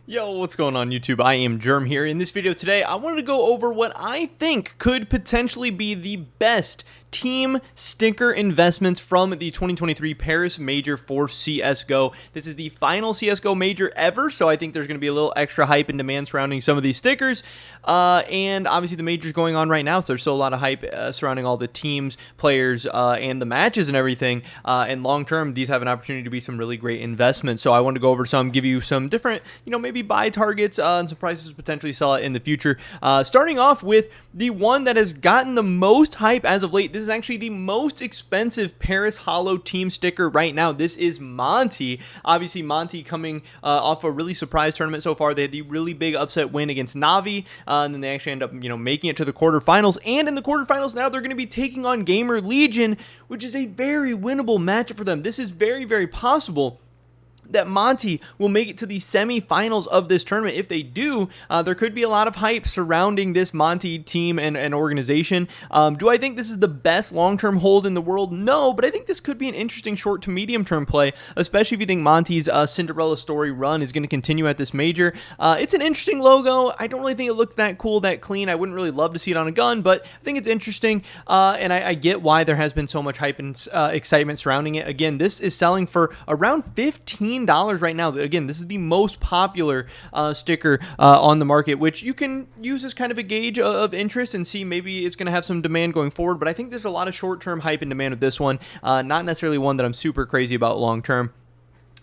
Yo, what's going on YouTube? I am Germ here. In this video today, I wanted to go over what I think could potentially be the best team sticker investments from the 2023 Paris Major for CSGO. This is the final CSGO Major ever, so I think there's going to be a little extra hype and demand surrounding some of these stickers. And obviously the Major's going on right now, so there's still a lot of hype surrounding all the teams, players, and the matches and everything. And long term, these have an opportunity to be some really great investments. So I wanted to go over some, give you some different, maybe buy targets and some prices to potentially sell it in the future. Starting off with the one that has gotten the most hype as of late. This is actually the most expensive Paris Holo team sticker right now. This is Monty. Obviously, Monty coming off a really surprise tournament so far. They had the really big upset win against Navi, and then they actually end up, making it to the quarterfinals. And in the quarterfinals now, they're going to be taking on Gamer Legion, which is a very winnable matchup for them. This is very, very possible that Monty will make it to the semifinals of this tournament. If they do, there could be a lot of hype surrounding this Monty team and organization. Do I think this is the best long-term hold in the world? No, but I think this could be an interesting short to medium-term play, especially if you think Monty's Cinderella story run is going to continue at this major. It's an interesting logo. I don't really think it looks that cool, that clean. I wouldn't really love to see it on a gun, but I think it's interesting, and I get why there has been so much hype and excitement surrounding it. Again, this is selling for around $15 right now. Again, this is the most popular sticker on the market, which you can use as kind of a gauge of interest and see maybe it's going to have some demand going forward. But I think there's a lot of short-term hype and demand with this one, not necessarily one that I'm super crazy about long-term.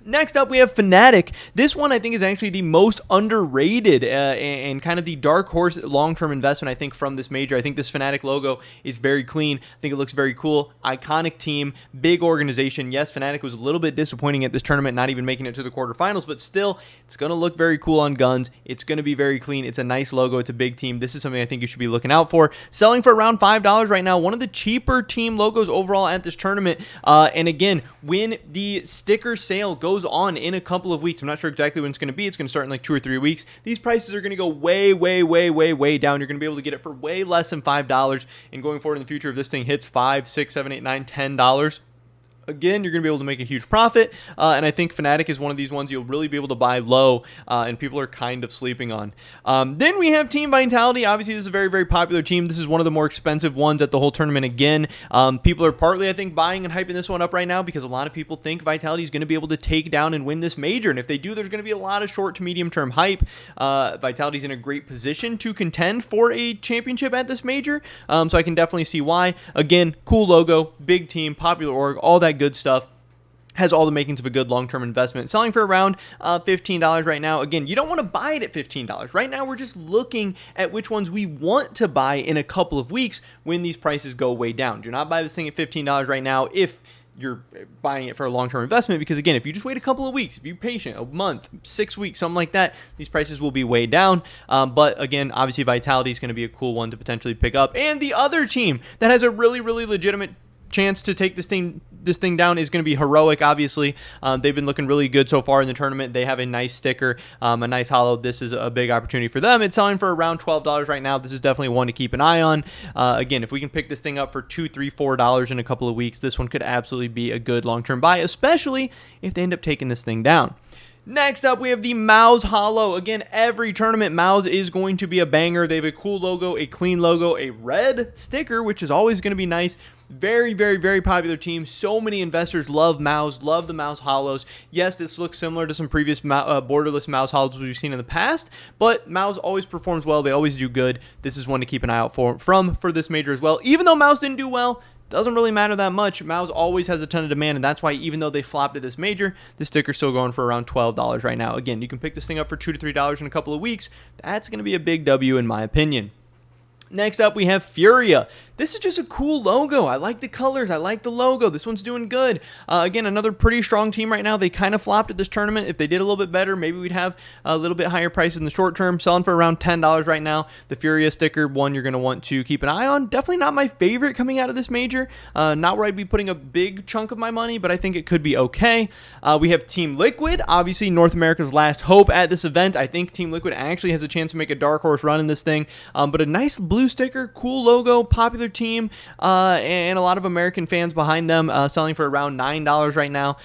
Next up, we have Fnatic. This one I think is actually the most underrated and kind of the dark horse long-term investment, I think, from this major. I think this Fnatic logo is very clean. I think it looks very cool. Iconic team, big organization. Yes, Fnatic was a little bit disappointing at this tournament, not even making it to the quarterfinals, but still, it's going to look very cool on guns. It's going to be very clean. It's a nice logo. It's a big team. This is something I think you should be looking out for. Selling for around $5 right now. One of the cheaper team logos overall at this tournament. And again, when the sticker sale goes on in a couple of weeks, I'm not sure exactly when it's going to be. It's going to start in like 2 or 3 weeks. These prices are going to go way, way, way, way, way down. You're going to be able to get it for way less than $5. And going forward in the future, if this thing hits $5, $6, $7, $8, $9, $10, again, you're going to be able to make a huge profit, and I think Fnatic is one of these ones you'll really be able to buy low, and people are kind of sleeping on. Then we have Team Vitality. Obviously, this is a very, very popular team. This is one of the more expensive ones at the whole tournament again. People are partly, I think, buying and hyping this one up right now because a lot of people think Vitality is going to be able to take down and win this major, and if they do, there's going to be a lot of short to medium-term hype. Vitality is in a great position to contend for a championship at this major, so I can definitely see why. Again, cool logo, big team, popular org, all that good stuff. Has all the makings of a good long-term investment. Selling for around $15 right now. Again, you don't want to buy it at $15. Right now, we're just looking at which ones we want to buy in a couple of weeks when these prices go way down. Do not buy this thing at $15 right now if you're buying it for a long-term investment, because again, if you just wait a couple of weeks, if you're patient, a month, 6 weeks, something like that, these prices will be way down. But again, obviously Vitality is going to be a cool one to potentially pick up. And the other team that has a really, really legitimate chance to take this thing down is going to be Heroic. Obviously, they've been looking really good so far in the tournament. They have a nice sticker, a nice holo. This is a big opportunity for them. It's selling for around $12 right now. This is definitely one to keep an eye on. Again, if we can pick this thing up for $2, $3, $4 in a couple of weeks, this one could absolutely be a good long-term buy, especially if they end up taking this thing down. Next up, we have the Mouse Holo. Again, every tournament, Mouse is going to be a banger. They have a cool logo, a clean logo, a red sticker, which is always going to be nice. Very, very, very popular team. So many investors love Mouse, love the Mouse Holos. Yes, this looks similar to some previous borderless Mouse Holos we've seen in the past, but Mouse always performs well. They always do good. This is one to keep an eye out for this major as well. Even though Mouse didn't do well, doesn't really matter that much. Mouse always has a ton of demand, and that's why even though they flopped at this major, the sticker's still going for around $12 right now. Again, you can pick this thing up for $2 to $3 in a couple of weeks. That's going to be a big W in my opinion. Next up, we have Furia. This is just a cool logo. I like the colors. I like the logo. This one's doing good. Again, another pretty strong team right now. They kind of flopped at this tournament. If they did a little bit better, maybe we'd have a little bit higher prices in the short term. Selling for around $10 right now. The Furia sticker, one you're going to want to keep an eye on. Definitely not my favorite coming out of this major. Not where I'd be putting a big chunk of my money, but I think it could be okay. We have Team Liquid. Obviously, North America's last hope at this event. I think Team Liquid actually has a chance to make a dark horse run in this thing. But a nice blue sticker, cool logo, popular team, and a lot of American fans behind them, selling for around $9 right now.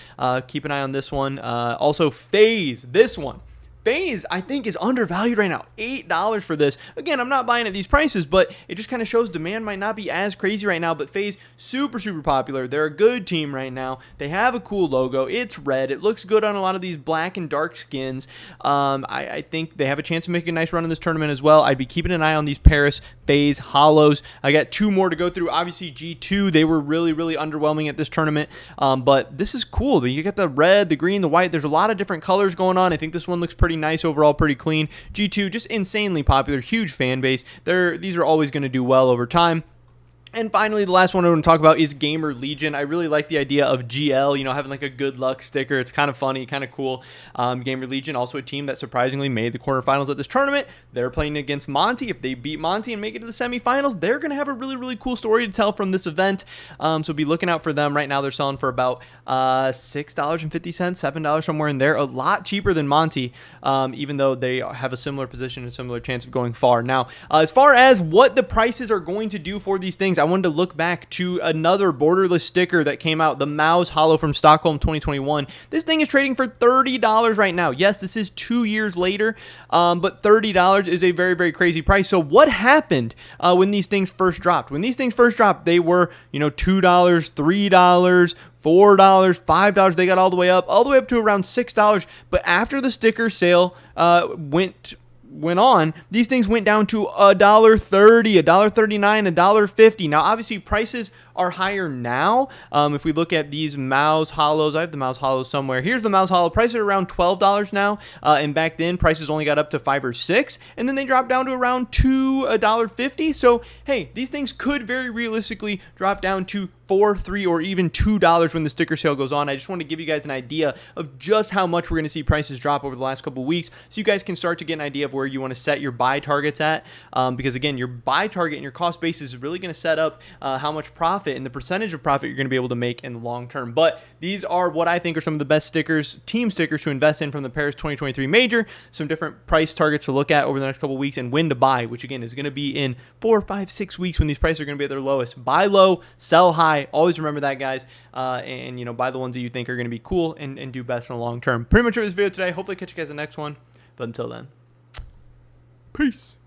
Keep an eye on this one. Also, FaZe, this one. FaZe, I think, is undervalued right now. $8 for this. Again, I'm not buying at these prices, but it just kind of shows demand might not be as crazy right now. But FaZe, super, super popular. They're a good team right now. They have a cool logo. It's red. It looks good on a lot of these black and dark skins. I think they have a chance to make a nice run in this tournament as well. I'd be keeping an eye on these Paris FaZe Hollows. I got 2 more to go through. Obviously, G2, they were really, really underwhelming at this tournament. But this is cool. You get the red, the green, the white. There's a lot of different colors going on. I think this one looks pretty nice overall, pretty clean. G2, just insanely popular, huge fan base. These are always going to do well over time. And finally, the last one I want to talk about is Gamer Legion. I really like the idea of GL, having like a good luck sticker. It's kind of funny, kind of cool. Gamer Legion, also a team that surprisingly made the quarterfinals at this tournament. They're playing against Monty. If they beat Monty and make it to the semifinals, they're going to have a really, really cool story to tell from this event. So be looking out for them. Right now, they're selling for about $6.50, $7 somewhere in there. A lot cheaper than Monty, even though they have a similar position, a similar chance of going far. Now, as far as what the prices are going to do for these things, I wanted to look back to another borderless sticker that came out, the Mouse Hollow from Stockholm 2021. This thing is trading for $30 right now. Yes, this is 2 years later, but $30 is a very, very crazy price. So what happened when these things first dropped? When these things first dropped, they were, $2, $3, $4, $5. They got all the way up to around $6. But after the sticker sale went on, these things went down to $1.30, $1.39, $1.50. Now, obviously, prices are higher now. If we look at these Mouse Hollows, I have the Mouse Hollows somewhere. Here's the Mouse Hollow. Prices are around $12 now, and back then prices only got up to $5 or $6, and then they dropped down to around $1.50. So hey, these things could very realistically drop down to $4, $3, or even $2 when the sticker sale goes on. I just want to give you guys an idea of just how much we're going to see prices drop over the last couple of weeks, so you guys can start to get an idea of where you want to set your buy targets at. Because again, your buy target and your cost base is really going to set up how much profit and the percentage of profit you're going to be able to make in the long term. But these are what I think are some of the best stickers, team stickers to invest in from the Paris 2023 Major. Some different price targets to look at over the next couple of weeks, and when to buy, which again is going to be in 4, 5, 6 weeks when these prices are going to be at their lowest. Buy low, sell high. Always remember that, guys. And buy the ones that you think are going to be cool and do best in the long term. Pretty much for this video today. Hopefully catch you guys in the next one. But until then, peace.